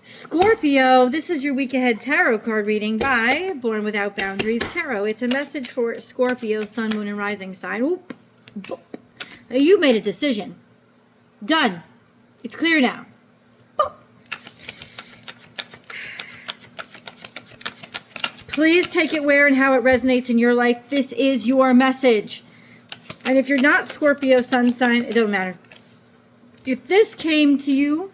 Scorpio, this is your week ahead tarot card reading by Born Without Boundaries Tarot. It's a message for Scorpio, sun, moon, and rising sign. Oop. Boop. You made a decision. Done. It's clear now. Boop. Please take it where and how it resonates in your life. This is your message. And if you're not Scorpio sun sign, it don't matter. If this came to you,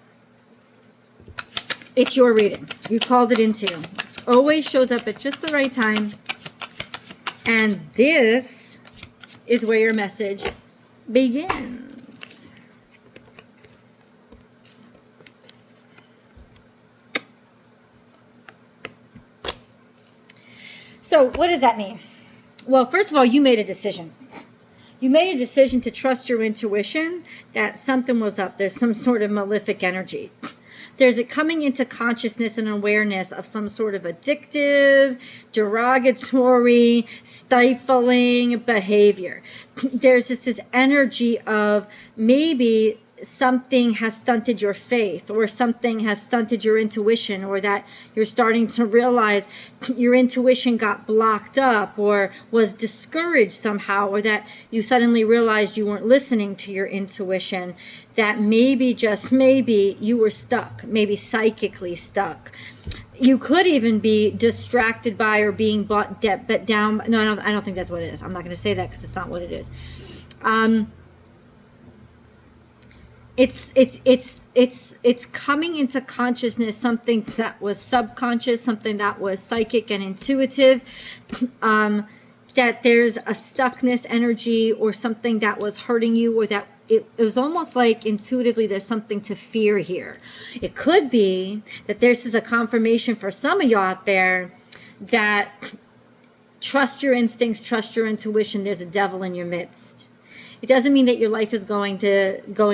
it's your reading. You called it into. Always shows up at just the right time. And this is where your message begins. So what does that mean? Well, first of all, you made a decision. You made a decision to trust your intuition that something was up. There's some sort of malefic energy. There's it coming into consciousness and awareness of some sort of addictive, derogatory, stifling behavior. There's just this energy of maybe something has stunted your faith, or something has stunted your intuition, or that you're starting to realize your intuition got blocked up or was discouraged somehow, or that you suddenly realized you weren't listening to your intuition, that maybe, just maybe, you were stuck, maybe psychically stuck. You could even be distracted by or being bought down. No, I don't think that's what it is. I'm not going to say that because it's not what it is. It's coming into consciousness, something that was subconscious, something that was psychic and intuitive, that there's a stuckness energy or something that was hurting you, or that it was almost like intuitively there's something to fear here. It could be that this is a confirmation for some of y'all out there that trust your instincts, trust your intuition. There's a devil in your midst. It doesn't mean that your life is going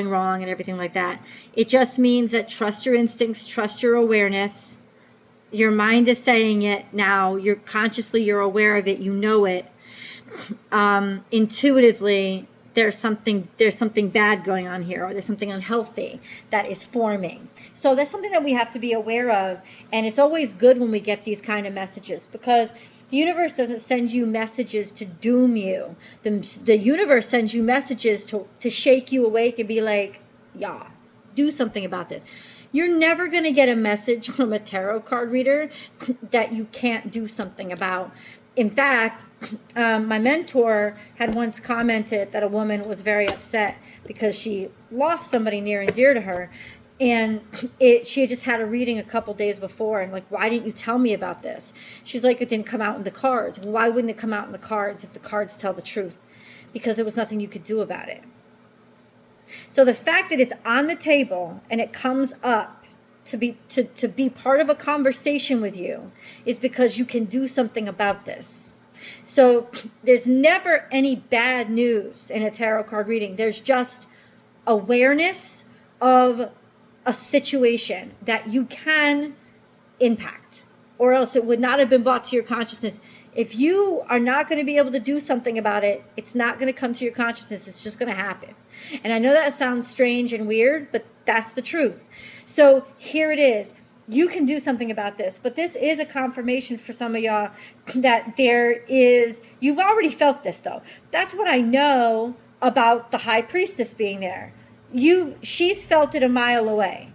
wrong and everything like that. It just means that trust your instincts, trust your awareness. Your mind is saying it now. You're consciously, you're aware of it. You know it. Intuitively, there's something bad going on here, or there's something unhealthy that is forming. So that's something that we have to be aware of. And it's always good when we get these kind of messages, because the universe doesn't send you messages to doom you. The universe sends you messages to shake you awake and be like, yeah, do something about this. You're never going to get a message from a tarot card reader that you can't do something about. In fact, my mentor had once commented that a woman was very upset because she lost somebody near and dear to her. And she had just had a reading a couple days before, and like, why didn't you tell me about this? She's like, it didn't come out in the cards. Well, why wouldn't it come out in the cards if the cards tell the truth? Because there was nothing you could do about it. So the fact that it's on the table and it comes up to be part of a conversation with you is because you can do something about this. So there's never any bad news in a tarot card reading. There's just awareness of a situation that you can impact, or else it would not have been brought to your consciousness. If you are not going to be able to do something about it, it's not going to come to your consciousness. It's just going to happen. And I know that sounds strange and weird, but that's the truth. So here it is. You can do something about this, but this is a confirmation for some of y'all that you've already felt this though. That's what I know about the high priestess being there. She's felt it a mile away.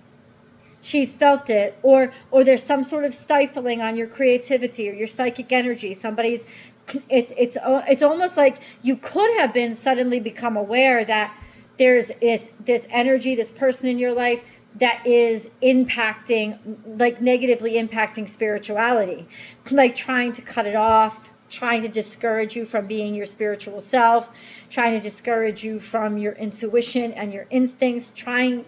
She's felt it, or there's some sort of stifling on your creativity or your psychic energy. It's almost like you could have been suddenly become aware that there's this energy, this person in your life that is impacting, like negatively impacting spirituality, like trying to cut it off, trying to discourage you from being your spiritual self, trying to discourage you from your intuition and your instincts, trying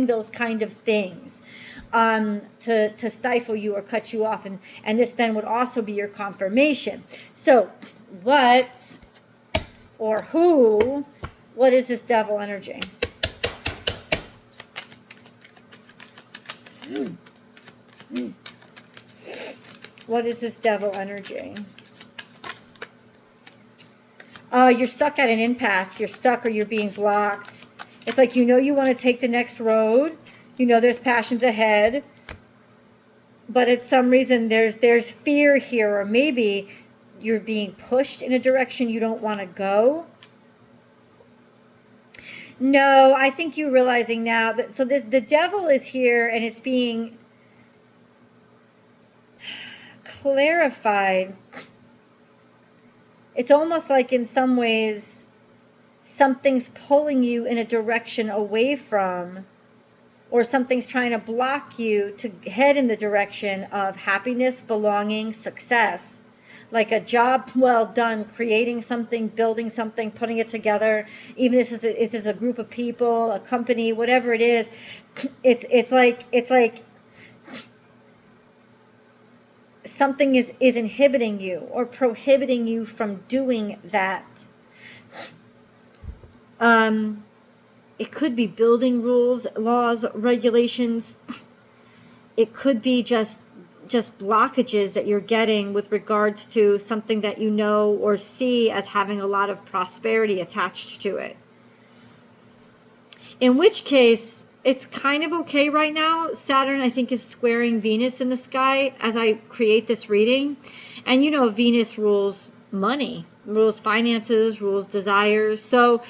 those kind of things to stifle you or cut you off. And this then would also be your confirmation. So what is this devil energy? What is this devil energy? You're stuck at an impasse. You're stuck or you're being blocked. It's like you want to take the next road. You know there's passions ahead, but at some reason there's fear here, or maybe you're being pushed in a direction you don't want to go. No, I think you're realizing now that, so the devil is here and it's being clarified. It's almost like in some ways something's pulling you in a direction away from, or something's trying to block you to head in the direction of happiness, belonging, success. Like a job well done, creating something, building something, putting it together. Even if there's a group of people, a company, whatever it is, it's like something is inhibiting you or prohibiting you from doing that. It could be building rules, laws, regulations. It could be just blockages that you're getting with regards to something that you know or see as having a lot of prosperity attached to it. In which case, it's kind of okay right now. Saturn, I think, is squaring Venus in the sky as I create this reading. And you know, Venus rules money, rules finances, rules desires. So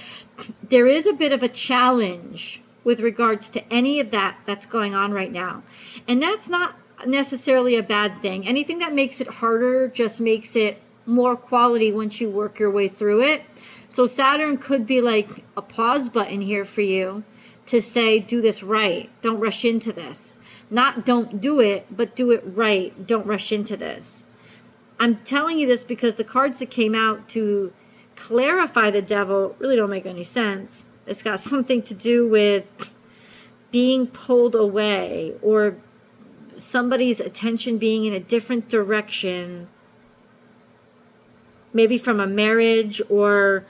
there is a bit of a challenge with regards to any of that's going on right now. And that's not necessarily a bad thing. Anything that makes it harder just makes it more quality once you work your way through it. So Saturn could be like a pause button here for you to say, do this right. Don't rush into this. Not don't do it, but do it right. Don't rush into this. I'm telling you this because the cards that came out to clarify the devil really don't make any sense. It's got something to do with being pulled away, or somebody's attention being in a different direction, maybe from a marriage, or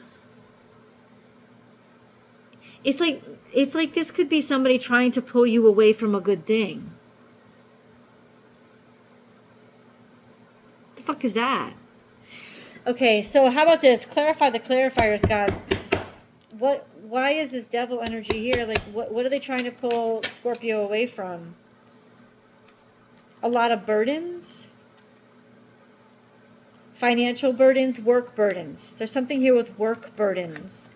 it's like this could be somebody trying to pull you away from a good thing. What the fuck is that? Okay, so how about this? Clarify the clarifiers, God. Why is this devil energy here? Like, what are they trying to pull Scorpio away from? A lot of burdens, financial burdens, work burdens. There's something here with work burdens.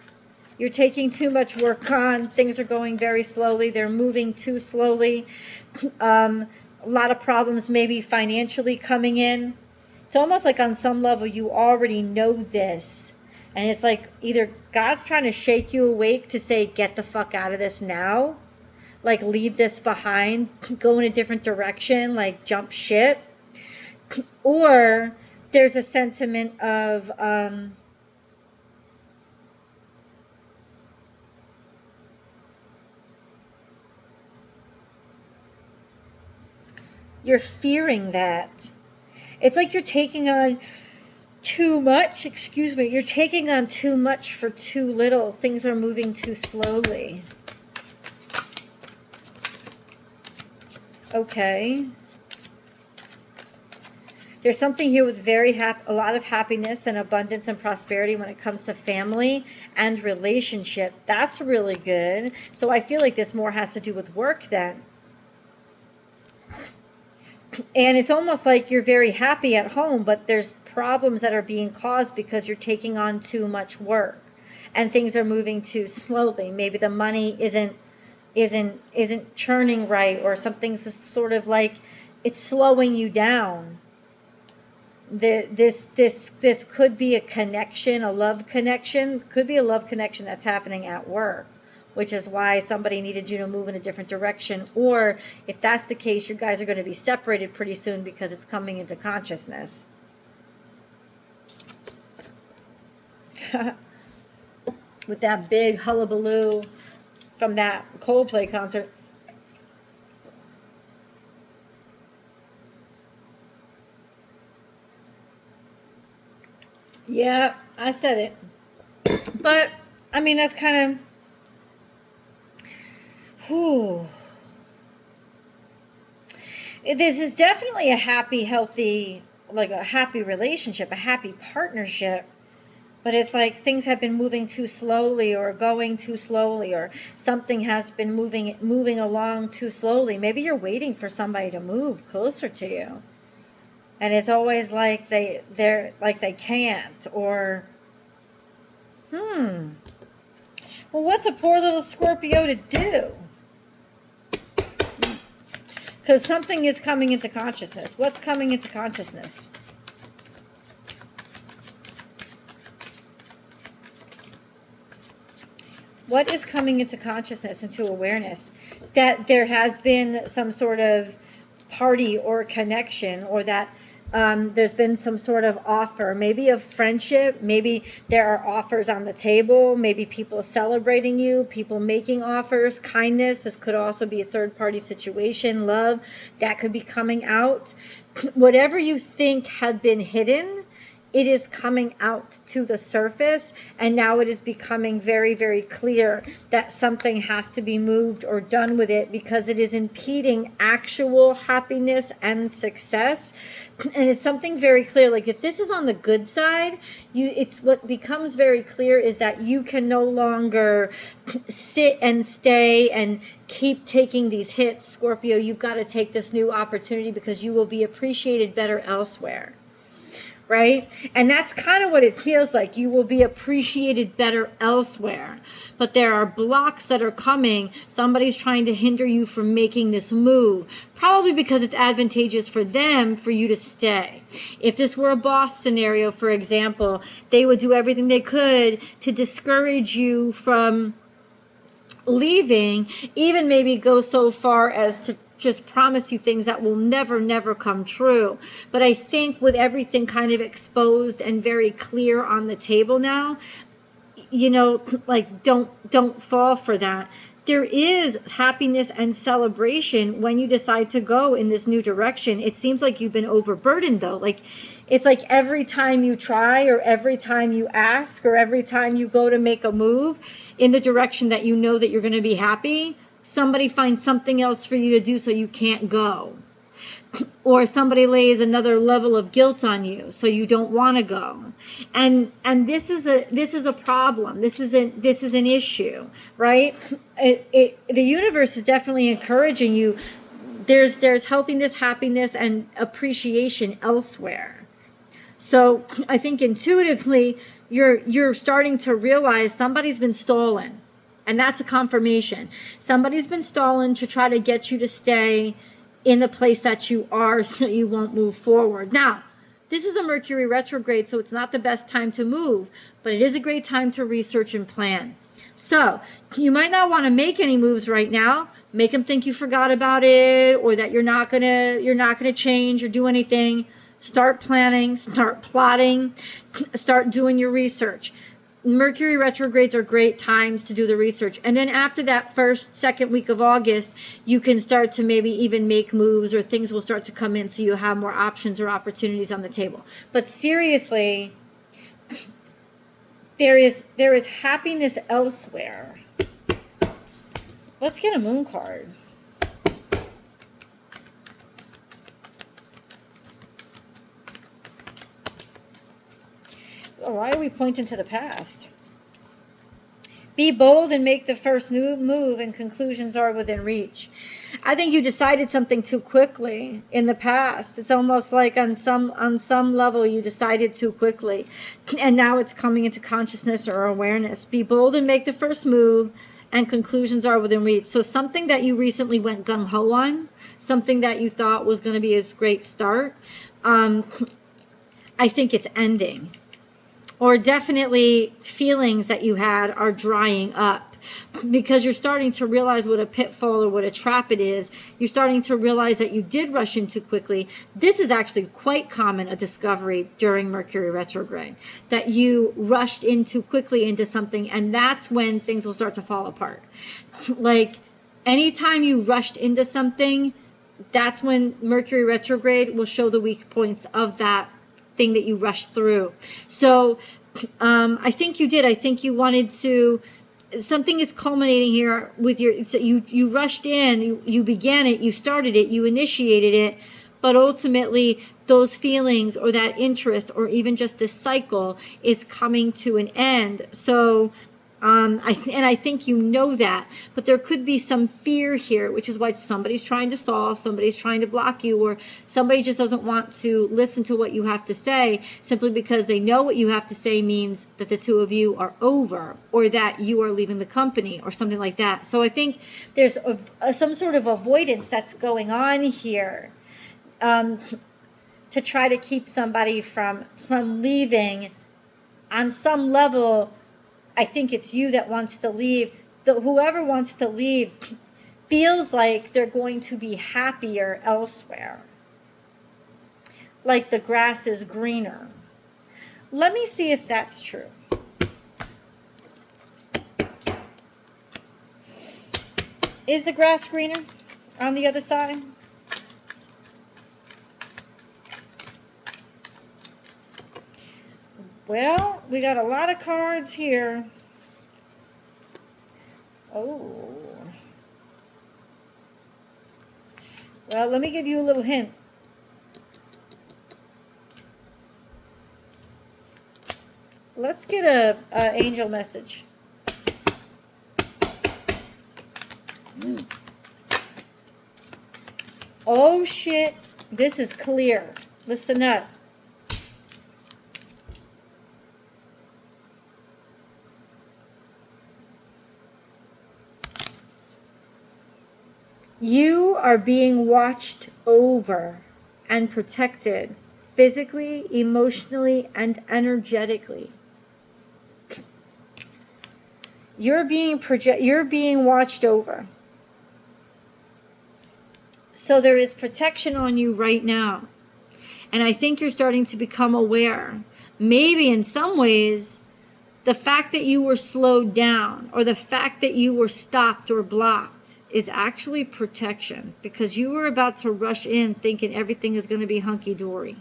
You're taking too much work on. Things are going very slowly. They're moving too slowly. A lot of problems maybe financially coming in. It's almost like on some level you already know this. And it's like either God's trying to shake you awake to say, get the fuck out of this now. Like, leave this behind, go in a different direction, like jump ship. Or there's a sentiment of you're fearing that. It's like you're taking on too much, you're taking on too much for too little. Things are moving too slowly. Okay. There's something here with a lot of happiness and abundance and prosperity when it comes to family and relationship. That's really good. So I feel like this more has to do with work then. And it's almost like you're very happy at home, but there's problems that are being caused because you're taking on too much work and things are moving too slowly. Maybe the money isn't churning right, or something's just sort of like it's slowing you down. This could be a connection, a love connection. Could be a love connection that's happening at work, which is why somebody needed you to move in a different direction. Or if that's the case, you guys are going to be separated pretty soon because it's coming into consciousness. With that big hullabaloo from that Coldplay concert. Yeah, I said it. But, I mean, that's kind of... Whew. This is definitely a happy, healthy, like a happy relationship, a happy partnership. But it's like things have been moving too slowly or going too slowly, or something has been moving along too slowly. Maybe you're waiting for somebody to move closer to you. And it's always like they're like they can't, or well, what's a poor little Scorpio to do? Because something is coming into consciousness. What's coming into consciousness? What is coming into consciousness, into awareness? That there has been some sort of party or connection, or that there's been some sort of offer, maybe of friendship. Maybe there are offers on the table. Maybe people celebrating you, people making offers, kindness. This could also be a third-party situation, love. That could be coming out. Whatever you think had been hidden, it is coming out to the surface, and now it is becoming very, very clear that something has to be moved or done with it, because it is impeding actual happiness and success. And it's something very clear. Like, if this is on the good side, it's what becomes very clear is that you can no longer sit and stay and keep taking these hits. Scorpio, you've got to take this new opportunity, because you will be appreciated better elsewhere. Right? And that's kind of what it feels like. You will be appreciated better elsewhere. But there are blocks that are coming. Somebody's trying to hinder you from making this move. Probably because it's advantageous for them for you to stay. If this were a boss scenario, for example, they would do everything they could to discourage you from leaving, even maybe go so far as to just promise you things that will never come true. But I think with everything kind of exposed and very clear on the table now, you know, like don't fall for that. There is happiness and celebration when you decide to go in this new direction. It seems like you've been overburdened, though. Like, it's like every time you try, or every time you ask, or every time you go to make a move in the direction that you know that you're going to be happy, somebody finds something else for you to do so you can't go. Or somebody lays another level of guilt on you so you don't want to go. And this is a problem. This is an issue, right? The universe is definitely encouraging you. There's healthiness, happiness, and appreciation elsewhere. So I think intuitively you're starting to realize somebody's been stolen. And that's a confirmation. Somebody's been stolen to try to get you to stay in the place that you are so you won't move forward. Now, this is a Mercury retrograde, so it's not the best time to move, but it is a great time to research and plan. So you might not want to make any moves right now. Make them think you forgot about it, or that you're not gonna change or do anything. Start planning, start plotting, start doing your research. Mercury retrogrades are great times to do the research. And then after that second week of August, you can start to maybe even make moves, or things will start to come in so you have more options or opportunities on the table. But seriously, there is happiness elsewhere. Let's get a moon card. Why are we pointing to the past? Be bold and make the first new move, and conclusions are within reach. I think you decided something too quickly in the past. It's almost like on some level you decided too quickly, and now it's coming into consciousness or awareness. Be bold and make the first move, and conclusions are within reach. So something that you recently went gung-ho on, something that you thought was going to be a great start, I think it's ending. Or definitely feelings that you had are drying up, because you're starting to realize what a pitfall or what a trap it is. You're starting to realize that you did rush in too quickly. This is actually quite common, a discovery during Mercury retrograde, that you rushed in too quickly into something, and that's when things will start to fall apart. Like, anytime you rushed into something, that's when Mercury retrograde will show the weak points of that thing that you rushed through. So I think you did. I think you wanted to, something is culminating here with you rushed in, you began it, you started it, you initiated it, but ultimately those feelings or that interest or even just this cycle is coming to an end. So I think you know that, but there could be some fear here, which is why somebody's trying to solve, somebody's trying to block you, or somebody just doesn't want to listen to what you have to say simply because they know what you have to say means that the two of you are over, or that you are leaving the company, or something like that. So I think there's some sort of avoidance that's going on here, to try to keep somebody from leaving. On some level, I think it's you that wants to leave. Whoever wants to leave feels like they're going to be happier elsewhere. Like the grass is greener. Let me see if that's true. Is the grass greener on the other side? Well, we got a lot of cards here. Oh. Well, let me give you a little hint. Let's get a angel message. Oh, shit. This is clear. Listen up. You are being watched over and protected physically, emotionally, and energetically. You're being watched over. So there is protection on you right now. And I think you're starting to become aware. Maybe in some ways, the fact that you were slowed down or the fact that you were stopped or blocked is actually protection, because you were about to rush in thinking everything is going to be hunky-dory.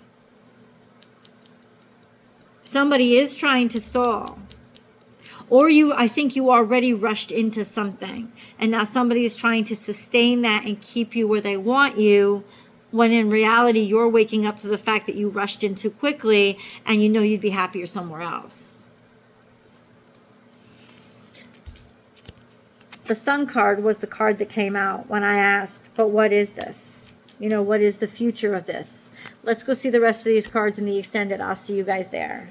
Somebody is trying to stall. Or I think you already rushed into something, and now somebody is trying to sustain that and keep you where they want you, when in reality you're waking up to the fact that you rushed in too quickly and you know you'd be happier somewhere else. The Sun card was the card that came out when I asked, but what is this? You know, what is the future of this? Let's go see the rest of these cards in the extended. I'll see you guys there.